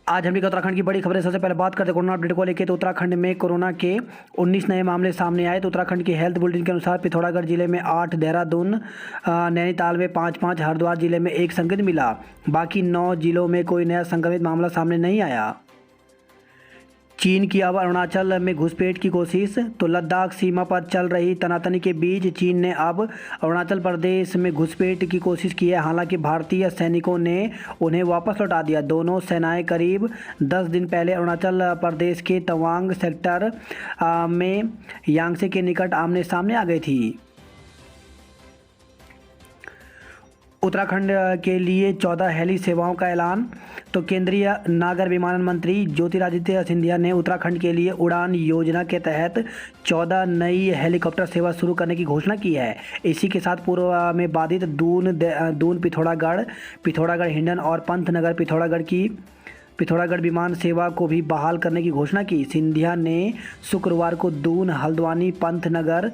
आज हम लोग उत्तराखंड की बड़ी खबरें। सबसे पहले बात करते हैं कोरोना अपडेट को लेकर। तो उत्तराखंड में कोरोना के 19 नए मामले सामने आए। तो उत्तराखंड की हेल्थ बुलेटिन के अनुसार पिथौरागढ़ जिले में 8, देहरादून नैनीताल में 5, हरिद्वार जिले में 1 संक्रमित मिला। बाकी 9 जिलों में कोई नया संक्रमित मामला सामने नहीं आया। चीन की अब अरुणाचल में घुसपैठ की कोशिश। तो लद्दाख सीमा पर चल रही तनातनी के बीच चीन ने अब अरुणाचल प्रदेश में घुसपैठ की कोशिश की है। हालांकि भारतीय सैनिकों ने उन्हें वापस लौटा दिया। दोनों सेनाएं करीब 10 दिन पहले अरुणाचल प्रदेश के तवांग सेक्टर में यांगसे के निकट आमने सामने आ गई थी। उत्तराखंड के लिए 14 हेली सेवाओं का ऐलान। तो केंद्रीय नागर विमानन मंत्री ज्योतिरादित्य सिंधिया ने उत्तराखंड के लिए उड़ान योजना के तहत 14 नई हेलीकॉप्टर सेवा शुरू करने की घोषणा की है। इसी के साथ पूर्व में बाधित दून पिथौरागढ़ हिंडन और पंतनगर पिथौरागढ़ विमान सेवा को भी बहाल करने की घोषणा की। सिंधिया ने शुक्रवार को दून, हल्द्वानी, पंतनगर,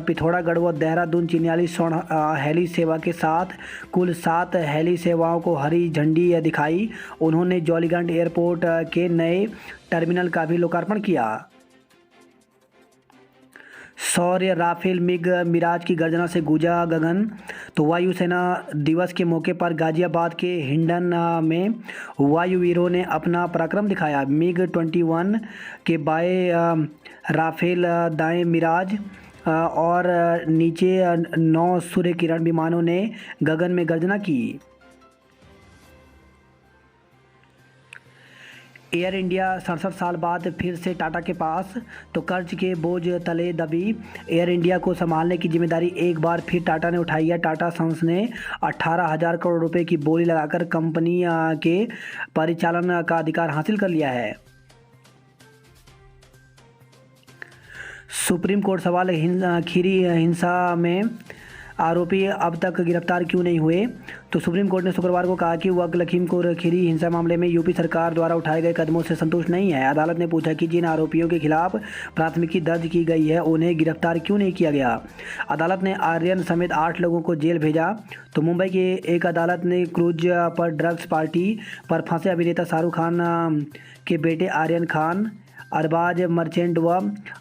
पिथौरागढ़ व देहरादून चिन्याली स्वर्ण हेली सेवा के साथ कुल 7 हेली सेवाओं को हरी झंडी दिखाई। उन्होंने जॉलीग्रांट एयरपोर्ट के नए टर्मिनल का भी लोकार्पण किया। शौर्य राफेल मिग मिराज की गर्जना से गूंजा गगन। तो वायुसेना दिवस के मौके पर गाजियाबाद के हिंडन में वायुवीरों ने अपना पराक्रम दिखाया। मिग 21 के बाएं राफेल, दाएं मिराज और नीचे 9 सूर्य किरण विमानों ने गगन में गर्जना की। एयर इंडिया 67 साल बाद फिर से टाटा के पास। तो कर्ज के बोझ तले दबी एयर इंडिया को संभालने की जिम्मेदारी एक बार फिर टाटा ने उठाई है। टाटा सन्स ने 18,000 करोड़ रुपए की बोली लगाकर कंपनी के परिचालन का अधिकार हासिल कर लिया है। सुप्रीम कोर्ट सवाल, खीरी हिंसा में आरोपी अब तक गिरफ्तार क्यों नहीं हुए। तो सुप्रीम कोर्ट ने शुक्रवार को कहा कि वह लखीमपुर खीरी हिंसा मामले में यूपी सरकार द्वारा उठाए गए कदमों से संतुष्ट नहीं है। अदालत ने पूछा कि जिन आरोपियों के खिलाफ प्राथमिकी दर्ज की गई है उन्हें गिरफ्तार क्यों नहीं किया गया। अदालत ने आर्यन समेत 8 लोगों को जेल भेजा। तो मुंबई की एक अदालत ने क्रूज पर ड्रग्स पार्टी पर फंसे अभिनेता शाहरुख खान के बेटे आर्यन खान, अरबाज मर्चेंट व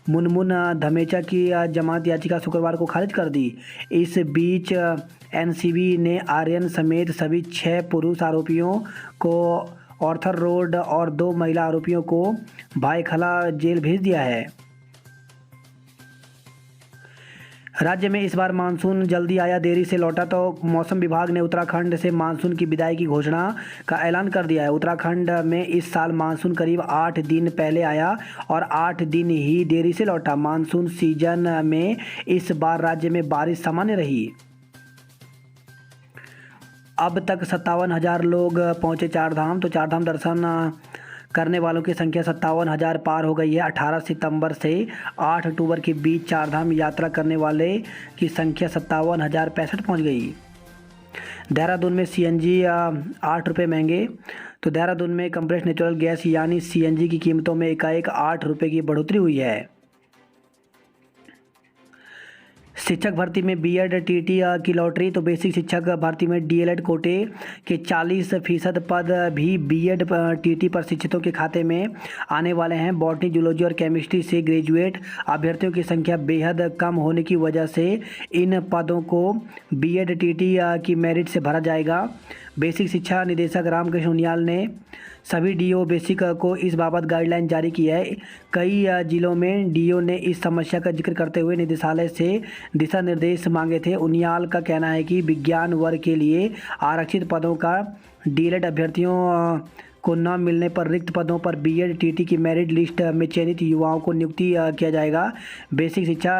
मुनमुन धमेचा की जमानत याचिका शुक्रवार को खारिज कर दी। इस बीच एनसीबी ने आर्यन समेत सभी 6 पुरुष आरोपियों को ऑर्थर रोड और 2 महिला आरोपियों को भाईखला जेल भेज दिया है। राज्य में इस बार मानसून जल्दी आया, देरी से लौटा। तो मौसम विभाग ने उत्तराखंड से मानसून की विदाई की घोषणा का ऐलान कर दिया है। उत्तराखंड में इस साल मानसून करीब 8 दिन पहले आया और 8 दिन ही देरी से लौटा। मानसून सीजन में इस बार राज्य में बारिश सामान्य रही। अब तक 57,000 लोग पहुंचे चारधाम। तो चारधाम दर्शन करने वालों की संख्या 57,000 पार हो गई है। 18 सितंबर से 8 अक्टूबर के बीच चारधाम यात्रा करने वाले की संख्या 57,065 पहुँच गई। देहरादून में सीएनजी 8 रुपये महंगे। तो देहरादून में कंप्रेस्ड नेचुरल गैस यानी सीएनजी की कीमतों में एकाएक 8 रुपये की बढ़ोतरी हुई है। शिक्षक भर्ती में बीएड टीटी की लॉटरी। तो बेसिक शिक्षक भर्ती में डीएलएड कोटे के 40% पद भी बीएड टीटी प्रशिक्षितों के खाते में आने वाले हैं। बॉटनी, जूलॉजी और केमिस्ट्री से ग्रेजुएट अभ्यर्थियों की संख्या बेहद कम होने की वजह से इन पदों को बीएड टीटी की मेरिट से भरा जाएगा। बेसिक शिक्षा निदेशक रामकृष्ण उनियाल ने सभी डीओ बेसिक को इस बाबत गाइडलाइन जारी की है। कई जिलों में डीओ ने इस समस्या का जिक्र करते हुए निदेशालय से दिशा निर्देश मांगे थे। उनियाल का कहना है कि विज्ञान वर्ग के लिए आरक्षित पदों का डीएलएड अभ्यर्थियों को न मिलने पर रिक्त पदों पर बीएड टीटी की मेरिट लिस्ट में चयनित युवाओं को नियुक्ति किया जाएगा। बेसिक शिक्षा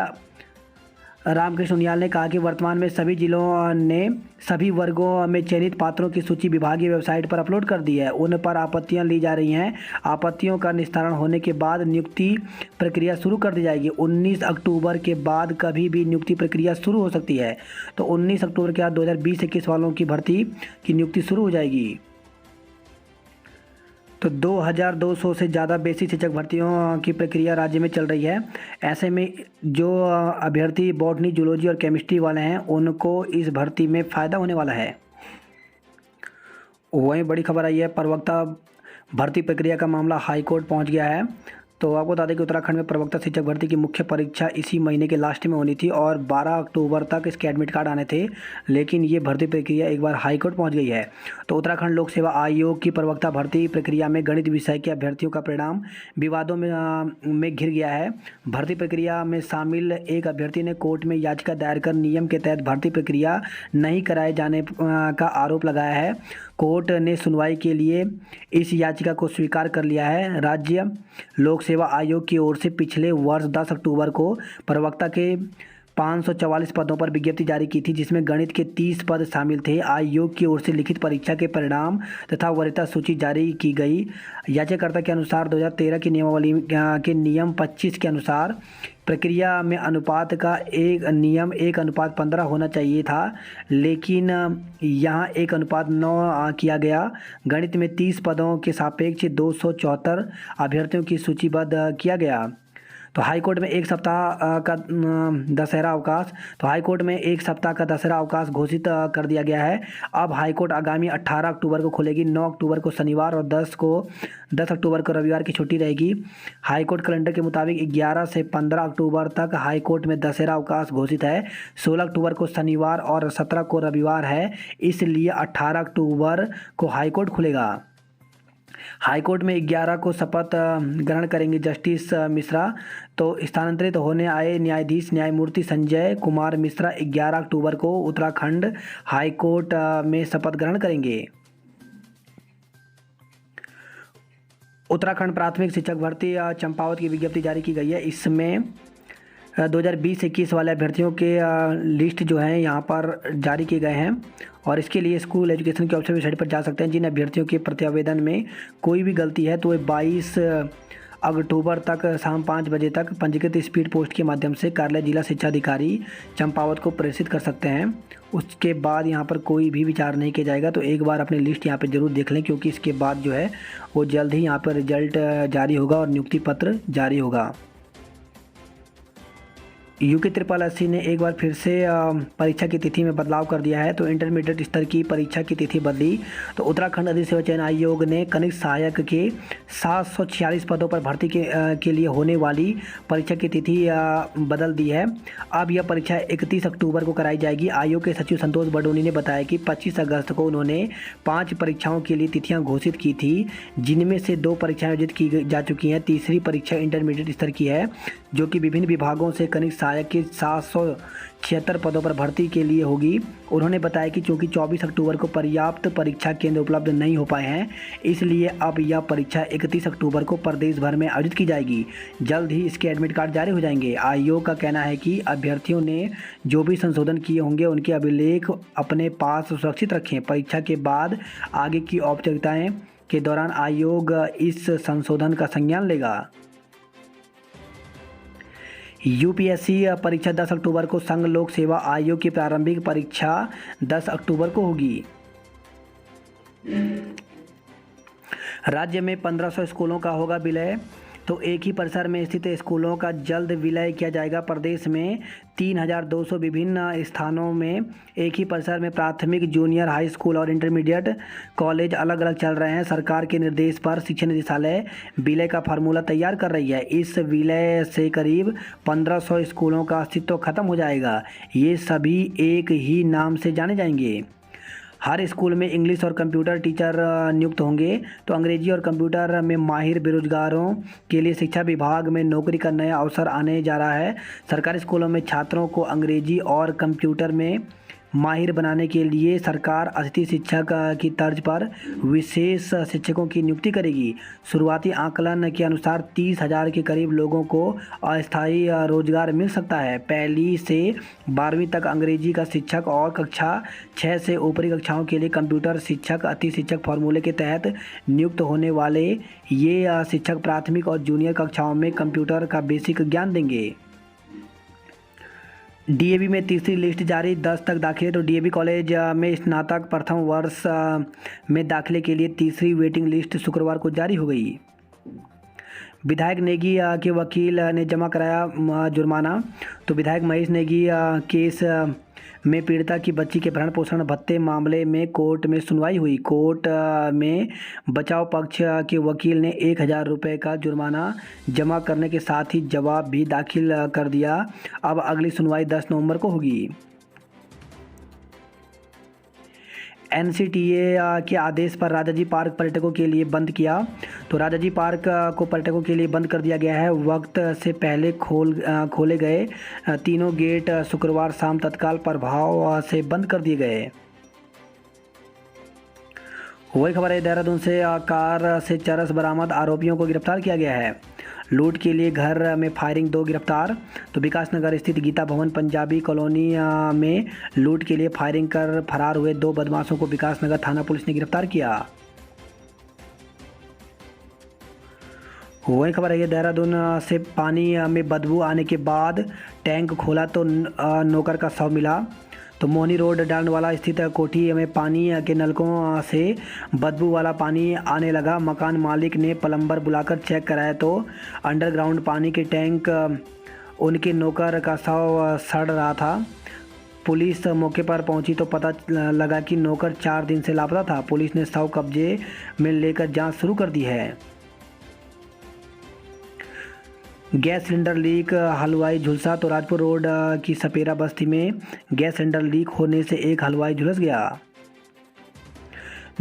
रामकृष्ण उनियाल ने कहा कि वर्तमान में सभी जिलों ने सभी वर्गों में चयनित पात्रों की सूची विभागीय वेबसाइट पर अपलोड कर दी है। उन पर आपत्तियां ली जा रही हैं। आपत्तियों का निस्तारण होने के बाद नियुक्ति प्रक्रिया शुरू कर दी जाएगी। 19 अक्टूबर के बाद कभी भी नियुक्ति प्रक्रिया शुरू हो सकती है। तो 19 अक्टूबर के बाद 2020-21 वालों की भर्ती की नियुक्ति शुरू हो जाएगी। तो 2,200 से ज़्यादा बेसिक शिक्षक भर्तियों की प्रक्रिया राज्य में चल रही है। ऐसे में जो अभ्यर्थी बॉटनी, जूलॉजी और केमिस्ट्री वाले हैं उनको इस भर्ती में फ़ायदा होने वाला है। वहीं बड़ी खबर आई है, प्रवक्ता भर्ती प्रक्रिया का मामला हाईकोर्ट पहुंच गया है। तो आपको बता दें कि उत्तराखंड में प्रवक्ता शिक्षक भर्ती की मुख्य परीक्षा इसी महीने के लास्ट में होनी थी और 12 अक्टूबर तक इसके एडमिट कार्ड आने थे, लेकिन ये भर्ती प्रक्रिया एक बार हाईकोर्ट पहुंच गई है। तो उत्तराखंड लोक सेवा आयोग की प्रवक्ता भर्ती प्रक्रिया में गणित विषय के अभ्यर्थियों का परिणाम विवादों में घिर गया है। भर्ती प्रक्रिया में शामिल एक अभ्यर्थी ने कोर्ट में याचिका दायर कर नियम के तहत भर्ती प्रक्रिया नहीं कराए जाने का आरोप लगाया है। कोर्ट ने सुनवाई के लिए इस याचिका को स्वीकार कर लिया है। राज्य लोक सेवा आयोग की ओर से पिछले वर्ष 10 अक्टूबर को प्रवक्ता के 544 पदों पर विज्ञप्ति जारी की थी, जिसमें गणित के 30 पद शामिल थे। आयोग की ओर से लिखित परीक्षा के परिणाम तथा वरीयता सूची जारी की गई। याचिकाकर्ता के अनुसार 2013 की नियमावली के नियम 25 के अनुसार प्रक्रिया में अनुपात का एक नियम 1:15 होना चाहिए था, लेकिन यहाँ 1:9 किया गया। गणित में 30 पदों के सापेक्ष 274 अभ्यर्थियों की सूचीबद्ध किया गया। तो हाईकोर्ट में एक सप्ताह का दशहरा अवकाश हाईकोर्ट में एक सप्ताह का दशहरा अवकाश घोषित कर दिया गया है। अब हाईकोर्ट आगामी 18 अक्टूबर को खुलेगी। 9 अक्टूबर को शनिवार और 10 अक्टूबर को रविवार की छुट्टी रहेगी। हाईकोर्ट कैलेंडर के मुताबिक 11 से 15 अक्टूबर तक हाईकोर्ट में दशहरा अवकाश घोषित है। 16 अक्टूबर को शनिवार और 17 को रविवार है, इसलिए 18 अक्टूबर को हाईकोर्ट खुलेगा। हाईकोर्ट में 11 को शपथ ग्रहण करेंगे जस्टिस मिश्रा। तो स्थानांतरित होने आए न्यायाधीश न्यायमूर्ति संजय कुमार मिश्रा 11 अक्टूबर को उत्तराखंड हाईकोर्ट में शपथ ग्रहण करेंगे। उत्तराखंड प्राथमिक शिक्षक भर्ती चंपावत की विज्ञप्ति जारी की गई है। इसमें 2020-21 वाले अभ्यर्थियों के लिस्ट जो है यहाँ पर जारी किए गए हैं और इसके लिए स्कूल एजुकेशन की ऑफिशियल वेबसाइट पर जा सकते हैं। जिन अभ्यर्थियों के प्रत्यावेदन में कोई भी गलती है तो वे 22 अक्टूबर तक शाम 5 बजे तक पंजीकृत स्पीड पोस्ट के माध्यम से कार्यालय जिला शिक्षा अधिकारी चंपावत को प्रेषित कर सकते हैं। उसके बाद यहाँ पर कोई भी विचार नहीं किया जाएगा। तो एक बार अपनी लिस्ट यहाँ पर ज़रूर देख लें, क्योंकि इसके बाद जो है वो जल्द ही यहाँ पर रिजल्ट जारी होगा और नियुक्ति पत्र जारी होगा। यूके SSSC ने एक बार फिर से परीक्षा की तिथि में बदलाव कर दिया है। तो इंटरमीडिएट स्तर की परीक्षा की तिथि बदली। तो उत्तराखंड अधिक सेवा चयन आयोग ने कनिष्ठ सहायक के 746 पदों पर भर्ती के लिए होने वाली परीक्षा की तिथि बदल दी है। अब यह परीक्षा 31 अक्टूबर को कराई जाएगी। आयोग के सचिव संतोष बडोनी ने बताया कि 25 अगस्त को उन्होंने 5 परीक्षाओं के लिए तिथियाँ घोषित की थी, जिनमें से 2 परीक्षाएँ आयोजित की जा चुकी हैं। तीसरी परीक्षा इंटरमीडिएट स्तर की है, जो कि विभिन्न विभागों से कनिष्ठ सहायक के 776 पदों पर भर्ती के लिए होगी। उन्होंने बताया कि चूँकि 24 अक्टूबर को पर्याप्त परीक्षा केंद्र उपलब्ध नहीं हो पाए हैं, इसलिए अब यह परीक्षा 31 अक्टूबर को प्रदेश भर में आयोजित की जाएगी। जल्द ही इसके एडमिट कार्ड जारी हो जाएंगे। आयोग का कहना है कि अभ्यर्थियों ने जो भी संशोधन किए होंगे उनके अभिलेख अपने पास सुरक्षित रखें। परीक्षा के बाद आगे की औपचारिकताएं के दौरान आयोग इस संशोधन का संज्ञान लेगा। यूपीएससी परीक्षा 10 अक्टूबर को संघ लोक सेवा आयोग की प्रारंभिक परीक्षा 10 अक्टूबर को होगी। राज्य में 1500 स्कूलों का होगा विलय। तो एक ही परिसर में स्थित स्कूलों का जल्द विलय किया जाएगा। प्रदेश में 3200 विभिन्न स्थानों में एक ही परिसर में प्राथमिक, जूनियर, हाई स्कूल और इंटरमीडिएट कॉलेज अलग अलग चल रहे हैं। सरकार के निर्देश पर शिक्षा निदेशालय विलय का फार्मूला तैयार कर रही है। इस विलय से करीब 1500 स्कूलों का अस्तित्व खत्म हो जाएगा। ये सभी एक ही नाम से जाने जाएंगे। हर स्कूल में इंग्लिश और कंप्यूटर टीचर नियुक्त होंगे। तो अंग्रेजी और कंप्यूटर में माहिर बेरोजगारों के लिए शिक्षा विभाग में नौकरी का नया अवसर आने जा रहा है। सरकारी स्कूलों में छात्रों को अंग्रेजी और कंप्यूटर में माहिर बनाने के लिए सरकार अतिथि शिक्षक की तर्ज पर विशेष शिक्षकों की नियुक्ति करेगी। शुरुआती आकलन के अनुसार 30,000 के करीब लोगों को अस्थायी रोजगार मिल सकता है। 1ली से 12वीं तक अंग्रेजी का शिक्षक और कक्षा 6 से ऊपरी कक्षाओं के लिए कंप्यूटर शिक्षक अतिथि शिक्षक फार्मूले के तहत नियुक्त होने वाले ये शिक्षक प्राथमिक और जूनियर कक्षाओं में कंप्यूटर का बेसिक ज्ञान देंगे। डीएवी में तीसरी लिस्ट जारी, 10 तक दाखिले। तो डीएवी कॉलेज में स्नातक प्रथम वर्ष में दाखिले के लिए तीसरी वेटिंग लिस्ट शुक्रवार को जारी हो गई। विधायक नेगी के वकील ने जमा कराया जुर्माना। तो विधायक महेश नेगी केस में पीड़िता की बच्ची के भरण पोषण भत्ते मामले में कोर्ट में सुनवाई हुई। कोर्ट में बचाव पक्ष के वकील ने 1,000 रुपये का जुर्माना जमा करने के साथ ही जवाब भी दाखिल कर दिया। अब अगली सुनवाई 10 नवंबर को होगी। एनसीटीए के आदेश पर राजाजी पार्क पर्यटकों के लिए बंद किया। तो राजाजी पार्क को पर्यटकों के लिए बंद कर दिया गया है। वक्त से पहले खोले गए तीनों गेट शुक्रवार शाम तत्काल प्रभाव से बंद कर दिए गए। वही खबर है देहरादून से, कार से चरस बरामद, आरोपियों को गिरफ्तार किया गया है। लूट के लिए घर में फायरिंग, 2 गिरफ्तार। तो विकासनगर स्थित गीता भवन पंजाबी कॉलोनी में लूट के लिए फायरिंग कर फरार हुए 2 बदमाशों को विकासनगर थाना पुलिस ने गिरफ्तार किया। वही खबर है ये देहरादून से, पानी में बदबू आने के बाद टैंक खोला तो नौकर का शव मिला। तो मोहनी रोड डांडवाला स्थित कोठी में पानी के नलकों से बदबू वाला पानी आने लगा। मकान मालिक ने प्लम्बर बुलाकर चेक कराया तो अंडरग्राउंड पानी के टैंक उनके नौकर का शव सड़ रहा था। पुलिस मौके पर पहुंची तो पता लगा कि नौकर 4 दिन से लापता था। पुलिस ने शव कब्जे में लेकर जांच शुरू कर दी है। गैस सिलेंडर लीक, हलवाई झुलसा। तो राजपुर रोड की सपेरा बस्ती में गैस सिलेंडर लीक होने से एक हलवाई झुलस गया।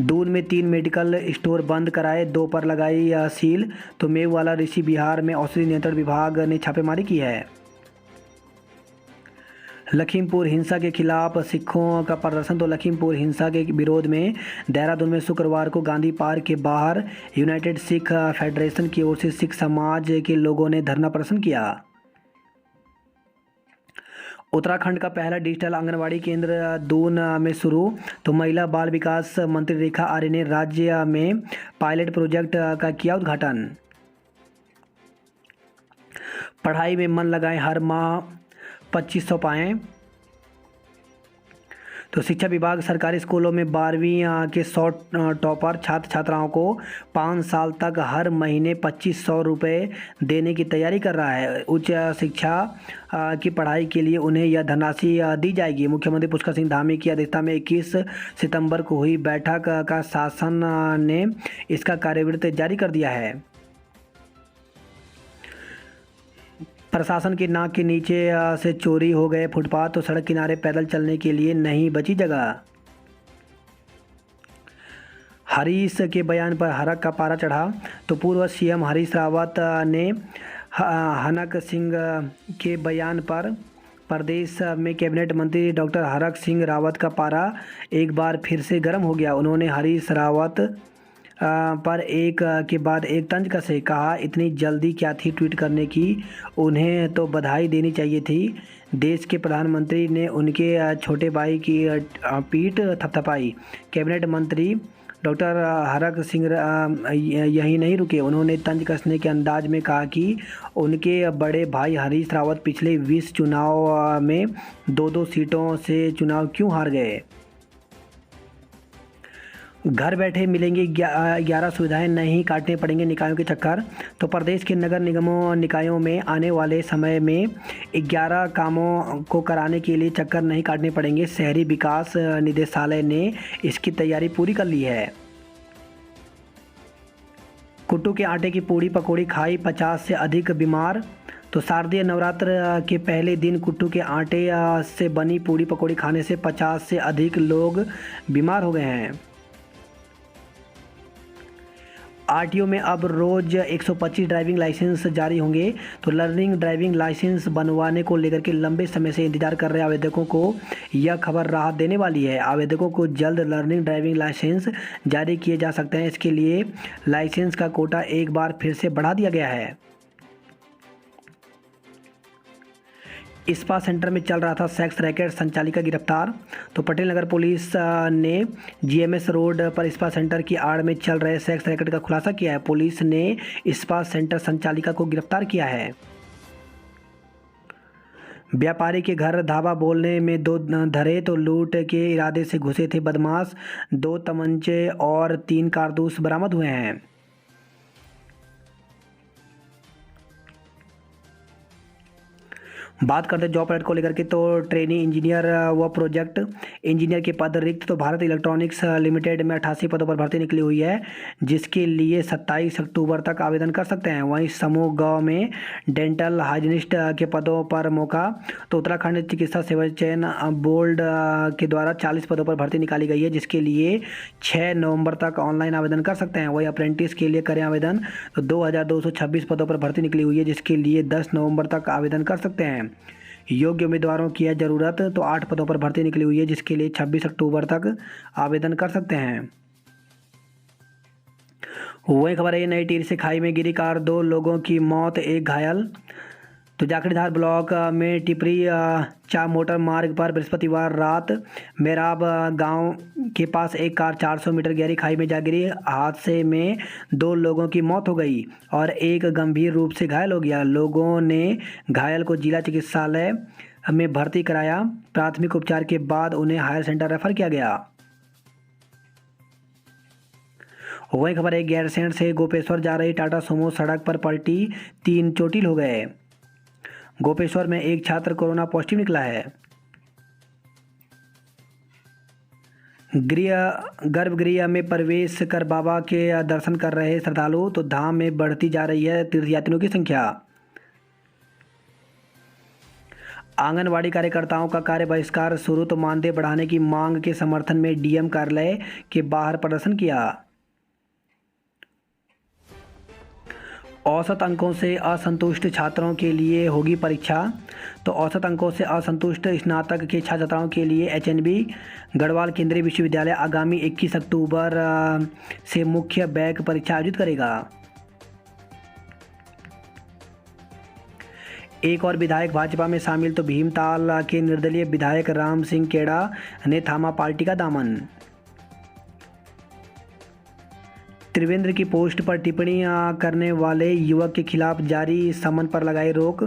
दून में 3 मेडिकल स्टोर बंद कराए, 2 पर लगाई सील। तो मेववाला ऋषि बिहार में औषधि नियंत्रण विभाग ने छापेमारी की है। लखीमपुर हिंसा के खिलाफ सिखों का प्रदर्शन। तो लखीमपुर हिंसा के विरोध में देहरादून में शुक्रवार को गांधी पार्क के बाहर यूनाइटेड सिख फेडरेशन की ओर से सिख समाज के लोगों ने धरना प्रदर्शन किया। उत्तराखंड का पहला डिजिटल आंगनवाड़ी केंद्र दून में शुरू। तो महिला बाल विकास मंत्री रेखा आर्य ने राज्य में पायलट प्रोजेक्ट का किया उद्घाटन। पढ़ाई में मन लगाएं, हर माह 2500 पाएँ। तो शिक्षा विभाग सरकारी स्कूलों में 12वीं के 100 टॉपर छात्र छात्राओं को 5 साल तक हर महीने 2500 रुपये देने की तैयारी कर रहा है। उच्च शिक्षा की पढ़ाई के लिए उन्हें यह धनराशि दी जाएगी। मुख्यमंत्री पुष्कर सिंह धामी की अध्यक्षता में 21 सितंबर को हुई बैठक का शासन ने इसका कार्यवृत्त जारी कर दिया है। प्रशासन की नाक के नीचे से चोरी हो गए फुटपाथ। तो सड़क किनारे पैदल चलने के लिए नहीं बची जगह। हरीश के बयान पर हरक का पारा चढ़ा। तो पूर्व सीएम हरीश रावत ने हनक सिंह के बयान पर प्रदेश में कैबिनेट मंत्री डॉक्टर हरक सिंह रावत का पारा एक बार फिर से गर्म हो गया। उन्होंने हरीश रावत पर एक के बाद एक तंज कसे, कहा इतनी जल्दी क्या थी ट्वीट करने की, उन्हें तो बधाई देनी चाहिए थी। देश के प्रधानमंत्री ने उनके छोटे भाई की पीठ थपथपाई। कैबिनेट मंत्री डॉक्टर हरक सिंह यही नहीं रुके, उन्होंने तंज कसने के अंदाज में कहा कि उनके बड़े भाई हरीश रावत पिछले 20 चुनाव में 2-2 सीटों से चुनाव क्यों हार गए। घर बैठे मिलेंगी 11 सुविधाएं, नहीं काटने पड़ेंगे निकायों के चक्कर। तो प्रदेश के नगर निगमों निकायों में आने वाले समय में 11 कामों को कराने के लिए चक्कर नहीं काटने पड़ेंगे। शहरी विकास निदेशालय ने इसकी तैयारी पूरी कर ली है। कुट्टू के आटे की पूड़ी पकौड़ी खाई 50 से अधिक बीमार। तो शारदीय नवरात्र के पहले दिन कुट्टू के आटे से बनी पूड़ी पकौड़ी खाने से 50 से अधिक लोग बीमार हो गए हैं। आरटीओ में अब रोज 125 ड्राइविंग लाइसेंस जारी होंगे। तो लर्निंग ड्राइविंग लाइसेंस बनवाने को लेकर के लंबे समय से इंतजार कर रहे आवेदकों को यह खबर राहत देने वाली है। आवेदकों को जल्द लर्निंग ड्राइविंग लाइसेंस जारी किए जा सकते हैं। इसके लिए लाइसेंस का कोटा एक बार फिर से बढ़ा दिया गया है। स्पा सेंटर में चल रहा था सेक्स रैकेट, संचालिका गिरफ्तार। तो पटेल नगर पुलिस ने जीएमएस रोड पर स्पा सेंटर की आड़ में चल रहे सेक्स रैकेट का खुलासा किया है। पुलिस ने स्पा सेंटर संचालिका को गिरफ्तार किया है। व्यापारी के घर धावा बोलने में 2 धरे। तो लूट के इरादे से घुसे थे बदमाश। 2 तमंचे और 3 कारतूस बरामद हुए हैं। बात करते हैं जॉब अलर्ट को लेकर के, तो ट्रेनी इंजीनियर व प्रोजेक्ट इंजीनियर के पद रिक्त। तो भारत इलेक्ट्रॉनिक्स लिमिटेड में 88 पदों पर भर्ती निकली हुई है, जिसके लिए 27 अक्टूबर तक आवेदन कर सकते हैं। वहीं समूह ग में डेंटल हाइजीनिस्ट के पदों पर मौका। तो उत्तराखंड चिकित्सा सेवा चयन बोर्ड के द्वारा 40 पदों पर भर्ती निकाली गई है, जिसके लिए 6 नवंबर तक ऑनलाइन आवेदन कर सकते हैं। वही अप्रेंटिस के लिए करें आवेदन, तो 2226 पदों पर भर्ती निकली हुई है, जिसके लिए 10 नवंबर तक आवेदन कर सकते हैं। योग्य उम्मीदवारों की है ज़रूरत, तो 8 पदों पर भर्ती निकली हुई है, जिसके लिए 26 अक्टूबर तक आवेदन कर सकते हैं। वही खबर है, नई टिहरी से खाई में गिरी कार, 2 लोगों की मौत, 1 घायल। तो जाखड़ीधार ब्लॉक में टिपरी चा मोटर मार्ग पर बृहस्पतिवार रात मेराब गांव के पास एक कार 400 मीटर गहरी खाई में जा गिरी। हादसे में 2 लोगों की मौत हो गई और 1 गंभीर रूप से घायल हो गया। लोगों ने घायल को जिला चिकित्सालय में भर्ती कराया। प्राथमिक उपचार के बाद उन्हें हायर सेंटर रेफर किया गया। वही खबर है, गैरसैंण से गोपेश्वर जा रही टाटा सुमो सड़क पर पलटी, 3 चोटिल हो गए। गोपेश्वर में एक छात्र कोरोना पॉजिटिव निकला है। गर्भगृह में प्रवेश कर बाबा के दर्शन कर रहे श्रद्धालु। तो धाम में बढ़ती जा रही है तीर्थयात्रियों की संख्या। आंगनवाड़ी कार्यकर्ताओं का कार्य बहिष्कार शुरू, तो मानदेय बढ़ाने की मांग के समर्थन में डीएम कार्यालय के बाहर प्रदर्शन किया। औसत अंकों से असंतुष्ट छात्रों के लिए होगी परीक्षा। तो औसत अंकों से असंतुष्ट स्नातक के छात्र छात्राओं के लिए एचएनबी गढ़वाल केंद्रीय विश्वविद्यालय आगामी 21 अक्टूबर से मुख्य बैक परीक्षा आयोजित करेगा। एक और विधायक भाजपा में शामिल, तो भीमताल के निर्दलीय विधायक राम सिंह केड़ा ने थामा पार्टी का दामन। त्रिवेंद्र की पोस्ट पर टिप्पणी करने वाले युवक के खिलाफ जारी समन पर लगाई रोक।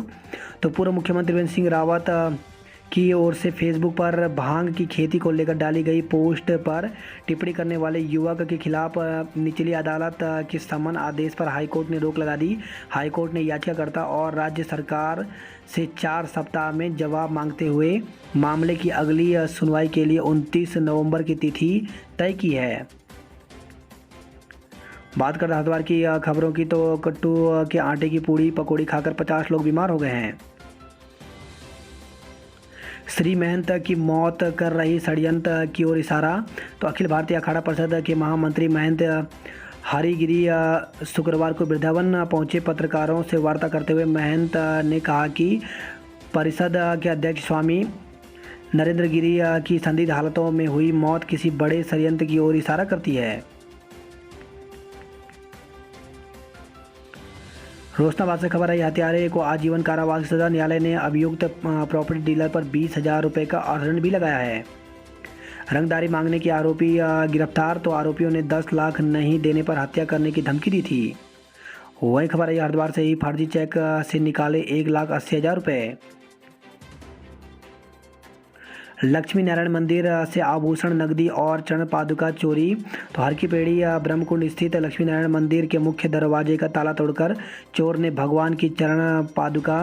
तो पूर्व मुख्यमंत्री त्रिवेंद्र सिंह रावत की ओर से फेसबुक पर भांग की खेती को लेकर डाली गई पोस्ट पर टिप्पणी करने वाले युवक के खिलाफ निचली अदालत के समन आदेश पर हाईकोर्ट ने रोक लगा दी। हाईकोर्ट ने याचिकाकर्ता और राज्य सरकार से 4 सप्ताह में जवाब मांगते हुए मामले की अगली सुनवाई के लिए 29 नवंबर की तिथि तय की है। बात करते हरिद्वार की खबरों की, तो कट्टू के आटे की पूड़ी पकौड़ी खाकर 50 लोग बीमार हो गए हैं। श्री महंत की मौत कर रही षड्यंत्र की ओर इशारा। तो अखिल भारतीय अखाड़ा परिषद के महामंत्री महंत हरिगिरी शुक्रवार को वृंदावन पहुंचे। पत्रकारों से वार्ता करते हुए महंत ने कहा कि परिषद के अध्यक्ष स्वामी नरेंद्र गिरी की संदिग्ध हालतों में हुई मौत किसी बड़े षड्यंत्र की ओर इशारा करती है। रोशनाबाद से खबर है, हत्यारे को आजीवन कारावास की सजा। न्यायालय ने अभियुक्त प्रॉपर्टी डीलर पर 20,000 रुपये का अर्थदंड भी लगाया है। रंगदारी मांगने के आरोपी गिरफ्तार। तो आरोपियों ने 10 लाख नहीं देने पर हत्या करने की धमकी दी थी। वही खबर है, हरिद्वार से ही फर्जी चेक से निकाले 1,80,000 रुपये। लक्ष्मी नारायण मंदिर से आभूषण, नकदी और चरण पादुका चोरी। तो हर की पेड़ी ब्रह्मकुंड स्थित लक्ष्मी नारायण मंदिर के मुख्य दरवाजे का ताला तोड़कर चोर ने भगवान की चरण पादुका,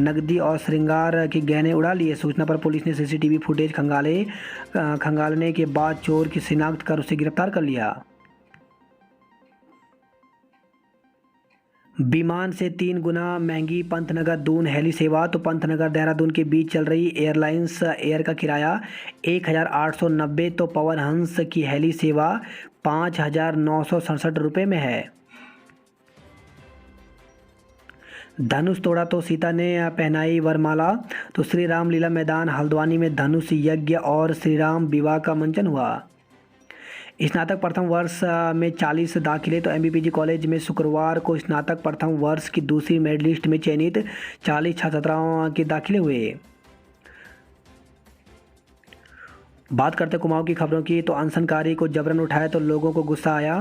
नकदी और श्रृंगार के गहने उड़ा लिए। सूचना पर पुलिस ने सीसीटीवी फुटेज खंगालने के बाद चोर की शिनाख्त कर उसे गिरफ्तार कर लिया। विमान से 3 गुना महंगी पंतनगर दून हेली सेवा। तो पंतनगर देहरादून के बीच चल रही एयरलाइंस एयर का किराया 1,890। तो पवन हंस की हेली सेवा 5,967 रुपये में है। धनुष तोड़ा तो सीता ने पहनाई वरमाला। तो श्री राम लीला मैदान हल्द्वानी में धनुष यज्ञ और श्री राम विवाह का मंचन हुआ। स्नातक प्रथम वर्ष में 40 दाखिले। तो एमबीपीजी कॉलेज में शुक्रवार को स्नातक प्रथम वर्ष की दूसरी मेरिट लिस्ट में चयनित 40 छात्र छात्राओं के दाखिले हुए। बात करते कुमाऊं की खबरों की, तो अनशनकारी को जबरन उठाया तो लोगों को गुस्सा आया।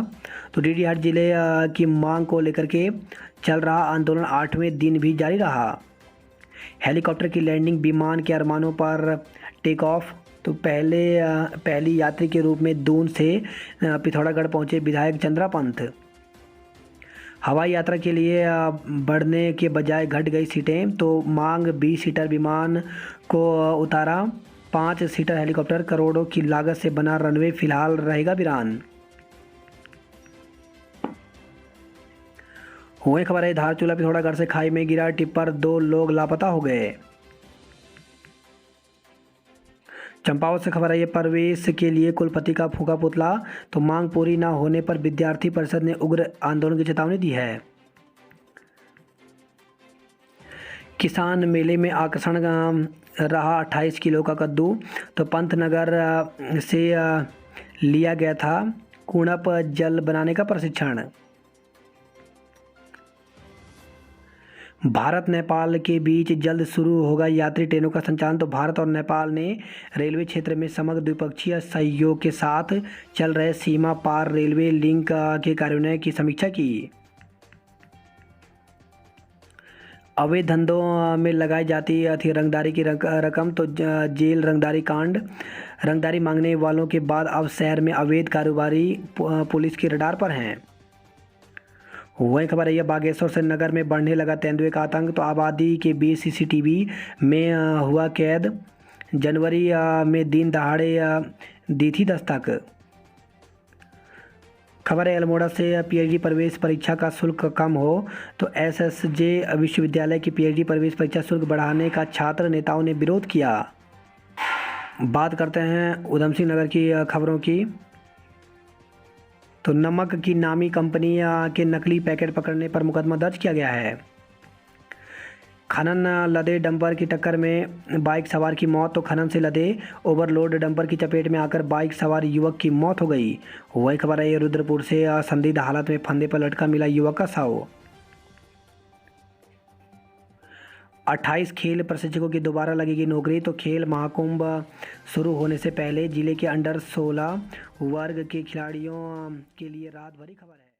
तो डीडीहाट जिले की मांग को लेकर के चल रहा आंदोलन 8वें दिन भी जारी रहा। हेलीकॉप्टर की लैंडिंग, विमान के अरमानों पर टेक ऑफ। तो पहली यात्री के रूप में दून से पिथौरागढ़ पहुंचे विधायक चंद्रा पंत। हवाई यात्रा के लिए बढ़ने के बजाय घट गई सीटें, तो मांग 20 सीटर विमान को उतारा, 5 सीटर हेलीकॉप्टर, करोड़ों की लागत से बना रनवे फिलहाल रहेगा वीरान। हुए खबर है धारचूला पिथौरा घर से खाई में गिरा टिप्पर, 2 लोग लापता हो गए। चंपावत से खबर है ये प्रवेश के लिए कुलपति का फूंका पुतला, तो मांग पूरी न होने पर विद्यार्थी परिषद ने उग्र आंदोलन की चेतावनी दी है। किसान मेले में आकर्षण रहा 28 किलो का कद्दू, तो पंतनगर से लिया गया था कुणप जल बनाने का प्रशिक्षण। भारत नेपाल के बीच जल्द शुरू होगा यात्री ट्रेनों का संचालन, तो भारत और नेपाल ने रेलवे क्षेत्र में समग्र द्विपक्षीय सहयोग के साथ चल रहे सीमा पार रेलवे लिंक के कार्यान्वयन की समीक्षा की। अवैध धंधों में लगाई जाती थी रंगदारी की रकम, तो जेल रंगदारी कांड, रंगदारी मांगने वालों के बाद अब शहर में अवैध कारोबारी पुलिस के रडार पर हैं। वही खबर है बागेश्वर से नगर में बढ़ने लगा तेंदुए का आतंक, तो आबादी के बीच सीसीटीवी में हुआ कैद, जनवरी में दिन दहाड़े दी थी दस्तक। खबर है अल्मोड़ा से पीएचडी प्रवेश परीक्षा का शुल्क कम हो, तो एसएसजे विश्वविद्यालय की पीएचडी प्रवेश परीक्षा शुल्क बढ़ाने का छात्र नेताओं ने विरोध किया। बात करते हैं उधम सिंह नगर की खबरों की, तो नमक की नामी कंपनी के नकली पैकेट पकड़ने पर मुकदमा दर्ज किया गया है। खनन लदे डंपर की टक्कर में बाइक सवार की मौत, तो खनन से लदे ओवरलोड डंपर की चपेट में आकर बाइक सवार युवक की मौत हो गई। वही खबर है रुद्रपुर से संदिग्ध हालत में फंदे पर लटका मिला युवक का शव। 28 खेल प्रशिक्षकों की दोबारा लगेगी नौकरी, तो खेल महाकुंभ शुरू होने से पहले जिले के अंडर 16 वर्ग के खिलाड़ियों के लिए रात भरी खबर है।